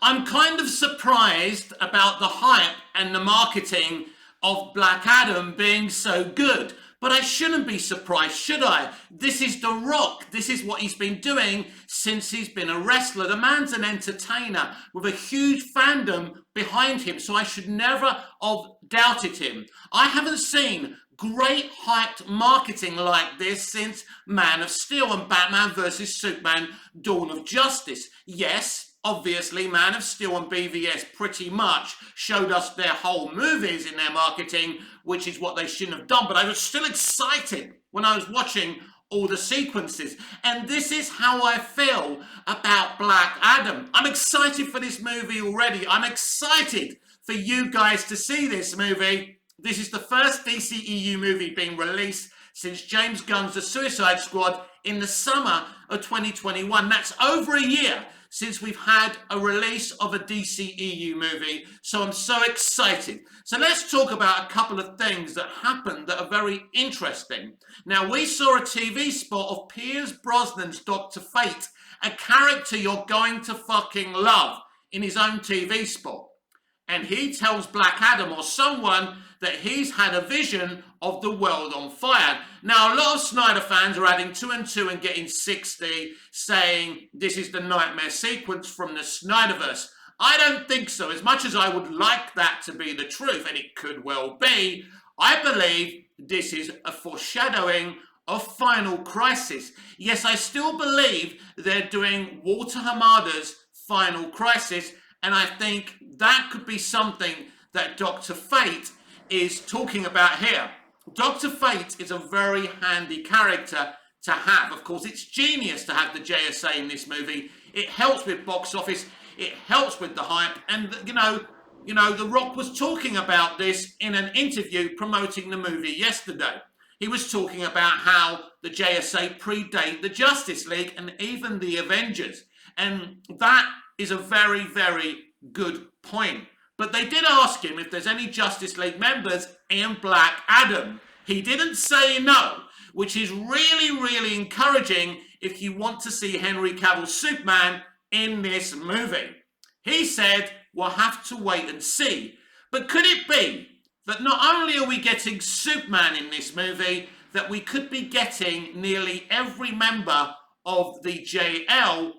I'm kind of surprised about the hype and the marketing of Black Adam being so good. But I shouldn't be surprised, should I? This is The Rock. This is what he's been doing since he's been a wrestler. The man's an entertainer with a huge fandom behind him, so I should never have doubted him. I haven't seen great hyped marketing like this since Man of Steel and Batman vs Superman Dawn of Justice. Yes, obviously Man of Steel and BVS pretty much showed us their whole movies in their marketing, which is what they shouldn't have done, but I was still excited when I was watching all the sequences. And this is how I feel about Black Adam. I'm excited for this movie already. I'm excited for you guys to see this movie. This is the first DCEU movie being released since James Gunn's The Suicide Squad in the summer of 2021. That's over a year since we've had a release of a DCEU movie, so I'm so excited. So let's talk about a couple of things that happened that are very interesting. Now, we saw a TV spot of Pierce Brosnan's Dr. Fate, a character you're going to fucking love, in his own TV spot. And he tells Black Adam or someone that he's had a vision of the world on fire. Now, a lot of Snyder fans are adding 2 and 2 and getting 60, saying this is the nightmare sequence from the Snyderverse. I don't think so. As much as I would like that to be the truth, and it could well be, I believe this is a foreshadowing of Final Crisis. Yes, I still believe they're doing Walter Hamada's Final Crisis, and I think that could be something that Dr. Fate is talking about here. Dr. Fate is a very handy character to have. Of course, it's genius to have the JSA in this movie. It helps with box office. It helps with the hype. And, you know, The Rock was talking about this in an interview promoting the movie yesterday. He was talking about how the JSA predate the Justice League and even the Avengers. And that is a very, very good point. But they did ask him if there's any Justice League members in Black Adam. He didn't say no, which is really, really encouraging if you want to see Henry Cavill's Superman in this movie. He said, we'll have to wait and see. But could it be that not only are we getting Superman in this movie, that we could be getting nearly every member of the JL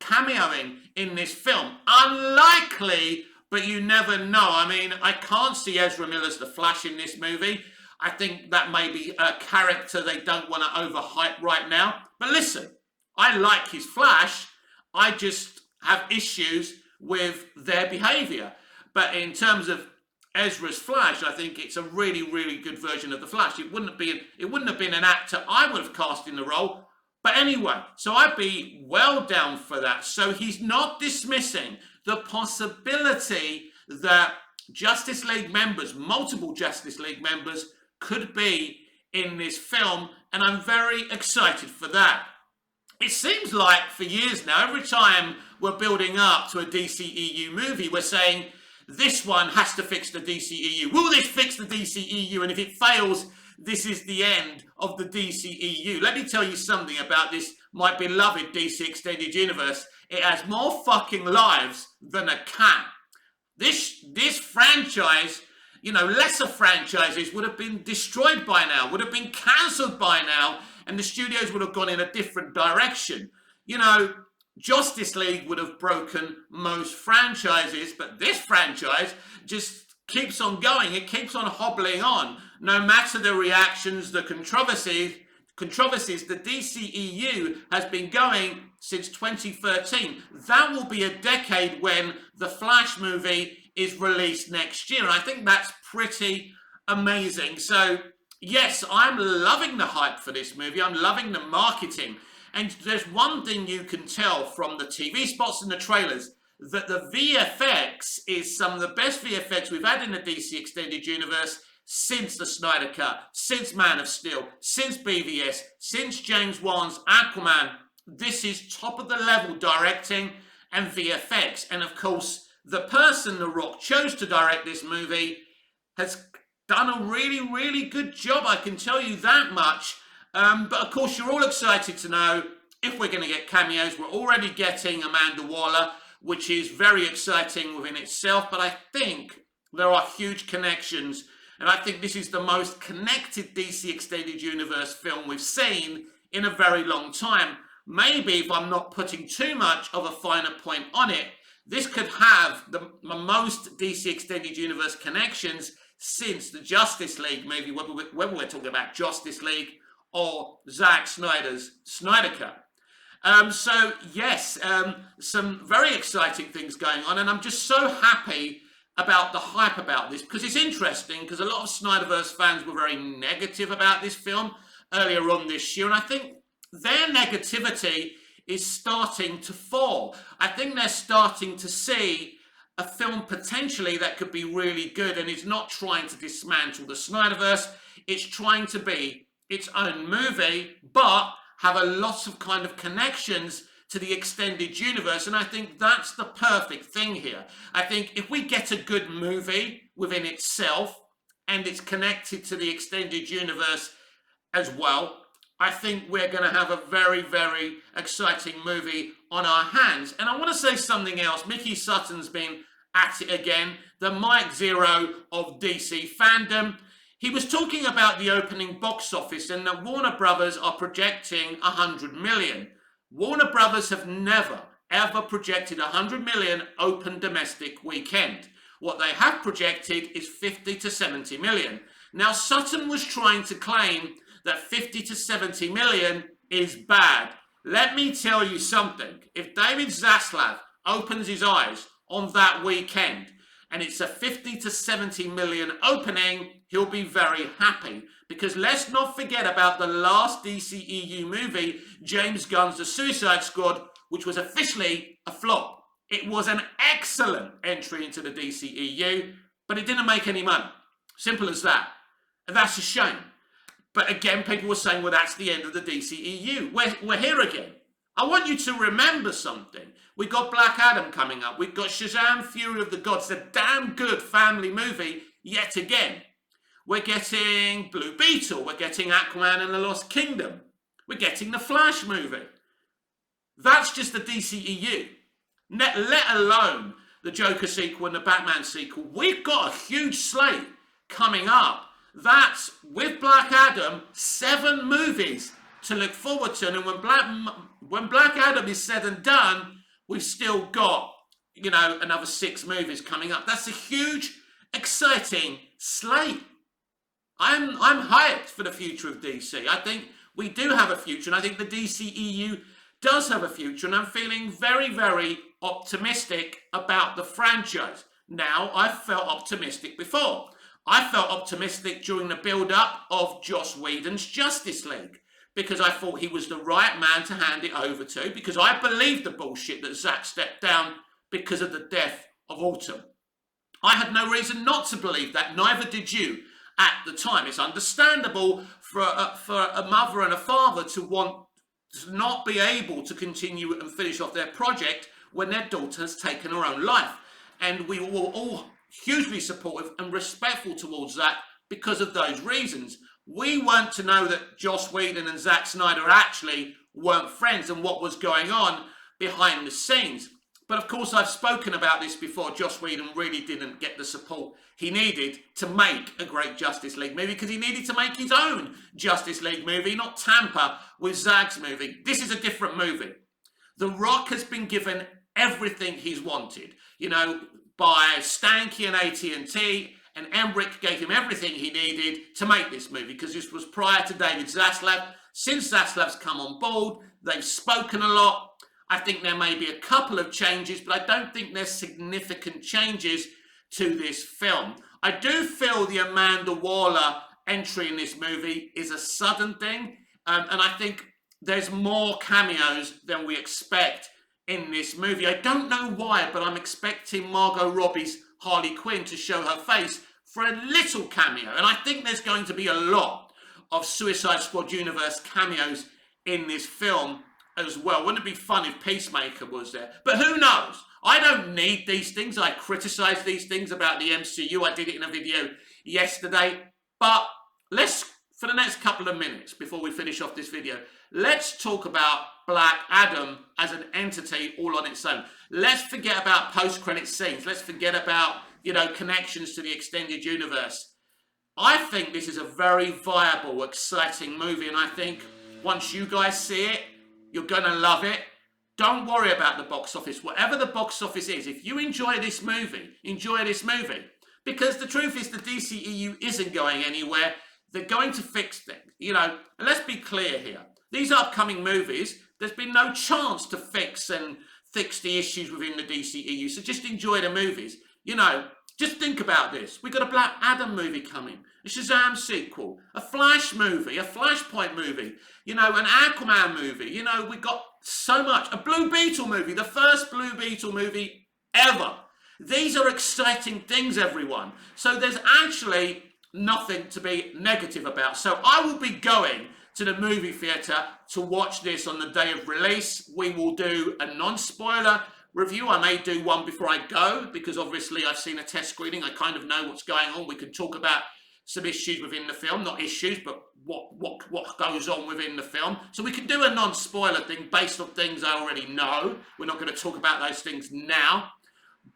cameoing in this film? Unlikely, but you never know. I mean, I can't see Ezra Miller's The Flash in this movie. I think that may be a character they don't want to overhype right now. But listen, I like his Flash. I just have issues with their behavior. But in terms of Ezra's Flash, I think it's a really, really good version of the Flash. It wouldn't have been an actor I would have cast in the role. But anyway, so I'd be well down for that. So he's not dismissing the possibility that Justice League members, multiple Justice League members, could be in this film, and I'm very excited for that. It seems like for years now, every time we're building up to a DCEU movie, we're saying, this one has to fix the DCEU. Will this fix the DCEU? And if it fails, this is the end of the DCEU. Let me tell you something about this, my beloved DC Extended Universe. It has more fucking lives than a cat. This franchise, lesser franchises would have been destroyed by now, would have been cancelled by now, and the studios would have gone in a different direction. Justice League would have broken most franchises, but this franchise just keeps on going. It keeps on hobbling on. No matter the reactions, the controversies, the DCEU has been going since 2013. That will be a decade when the Flash movie is released next year. And I think that's pretty amazing. So, yes, I'm loving the hype for this movie. I'm loving the marketing. And there's one thing you can tell from the TV spots and the trailers, that the VFX is some of the best VFX we've had in the DC Extended Universe since the Snyder Cut, since Man of Steel, since BVS, since James Wan's Aquaman. This is top of the level directing and VFX. And of course, the person The Rock chose to direct this movie has done a really, really good job. I can tell you that much. But of course, you're all excited to know if we're going to get cameos. We're already getting Amanda Waller. which is very exciting within itself, but I think there are huge connections, and I think this is the most connected DC Extended Universe film we've seen in a very long time. Maybe, if I'm not putting too much of a finer point on it, this could have the most DC Extended Universe connections since the Justice League movie, whether we're talking about Justice League or Zack Snyder's Snyder Cut. So yes, some very exciting things going on, and I'm just so happy about the hype about this, because it's interesting, because a lot of Snyderverse fans were very negative about this film earlier on this year, and I think their negativity is starting to fall. I think they're starting to see a film potentially that could be really good, and is not trying to dismantle the Snyderverse. It's trying to be its own movie, but have a lot of kind of connections to the extended universe, and I think that's the perfect thing here. I think if we get a good movie within itself and it's connected to the extended universe as well, I think we're going to have a very, very exciting movie on our hands. And I want to say something else. Mickey Sutton's been at it again, the Mike Zero of DC fandom. He was talking about the opening box office and that Warner Brothers are projecting 100 million. Warner Brothers have never, ever projected 100 million open domestic weekend. What they have projected is 50 to 70 million. Now, Sutton was trying to claim that 50 to 70 million is bad. Let me tell you something. If David Zaslav opens his eyes on that weekend and it's a 50 to 70 million opening, he'll be very happy. Because let's not forget about the last DCEU movie, James Gunn's The Suicide Squad, which was officially a flop. It was an excellent entry into the DCEU, but it didn't make any money. Simple as that. And that's a shame. But again, people were saying, well, that's the end of the DCEU. We're here again. I want you to remember something. We've got Black Adam coming up. We've got Shazam! Fury of the Gods, a damn good family movie yet again. We're getting Blue Beetle. We're getting Aquaman and the Lost Kingdom. We're getting the Flash movie. That's just the DCEU. Let alone the Joker sequel and the Batman sequel. We've got a huge slate coming up. That's, with Black Adam, 7 movies to look forward to. And when Black Adam is said and done, we've still got, another 6 movies coming up. That's a huge, exciting slate. I'm hyped for the future of DC. I think we do have a future, and I think the DCEU does have a future, and I'm feeling very, very optimistic about the franchise. Now, I've felt optimistic before. I felt optimistic during the build-up of Joss Whedon's Justice League, because I thought he was the right man to hand it over to, because I believed the bullshit that Zack stepped down because of the death of Autumn. I had no reason not to believe that, neither did you at the time. It's understandable for a mother and a father to want to not be able to continue and finish off their project when their daughter has taken her own life. And we were all hugely supportive and respectful towards that because of those reasons. We weren't to know that Joss Whedon and Zack Snyder actually weren't friends and what was going on behind the scenes. But of course, I've spoken about this before. Joss Whedon really didn't get the support he needed to make a great Justice League movie, because he needed to make his own Justice League movie, not tamper with Zack's movie. This is a different movie. The Rock has been given everything he's wanted, by Stanky and AT&T, and Emmerich gave him everything he needed to make this movie, because this was prior to David Zaslav. Since Zaslav's come on board, they've spoken a lot. I think there may be a couple of changes, but I don't think there's significant changes to this film. I do feel the Amanda Waller entry in this movie is a sudden thing, and I think there's more cameos than we expect in this movie. I don't know why, but I'm expecting Margot Robbie's Harley Quinn to show her face for a little cameo, and I think there's going to be a lot of Suicide Squad universe cameos in this film as well. Wouldn't it be fun if Peacemaker was there? But who knows? I don't need these things. I criticize these things about the MCU. I did it in a video yesterday. But let's, for the next couple of minutes before we finish off this video, let's talk about Black Adam as an entity all on its own. Let's forget about post-credit scenes. Let's forget about, connections to the extended universe. I think this is a very viable, exciting movie, and I think once you guys see it, you're going to love it. Don't worry about the box office. Whatever the box office is, if you enjoy this movie. Because the truth is the DCEU isn't going anywhere. They're going to fix things, And let's be clear here. These upcoming movies, there's been no chance to fix the issues within the DCEU. So just enjoy the movies. Just think about this. We've got a Black Adam movie coming, a Shazam sequel, a Flash movie, a Flashpoint movie, an Aquaman movie. We've got so much. A Blue Beetle movie, the first Blue Beetle movie ever. These are exciting things, everyone. So there's actually nothing to be negative about. So I will be going to the movie theatre to watch this on the day of release. We will do a non-spoiler review. I may do one before I go because obviously I've seen a test screening. I kind of know what's going on. We can talk about some issues within the film, not issues, but what goes on within the film. So we can do a non-spoiler thing based on things I already know. We're not going to talk about those things now,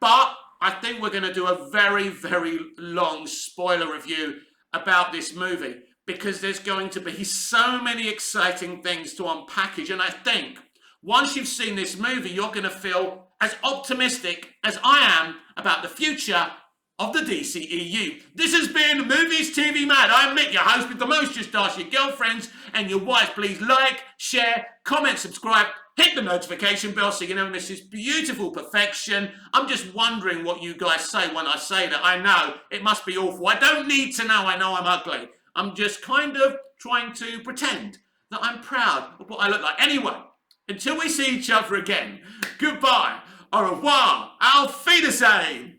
but I think we're going to do a very, very long spoiler review about this movie because there's going to be so many exciting things to unpackage. And I think once you've seen this movie, you're going to feel as optimistic as I am about the future of the DCEU. This has been Movies TV Mad. I'm Mick, your host with the most. Just ask your girlfriends and your wives. Please like, share, comment, subscribe, hit the notification bell so you know this is beautiful perfection. I'm just wondering what you guys say when I say that. I know it must be awful. I don't need to know. I know I'm ugly. I'm just kind of trying to pretend that I'm proud of what I look like. Anyway, until we see each other again, goodbye, au revoir, auf Wiedersehen.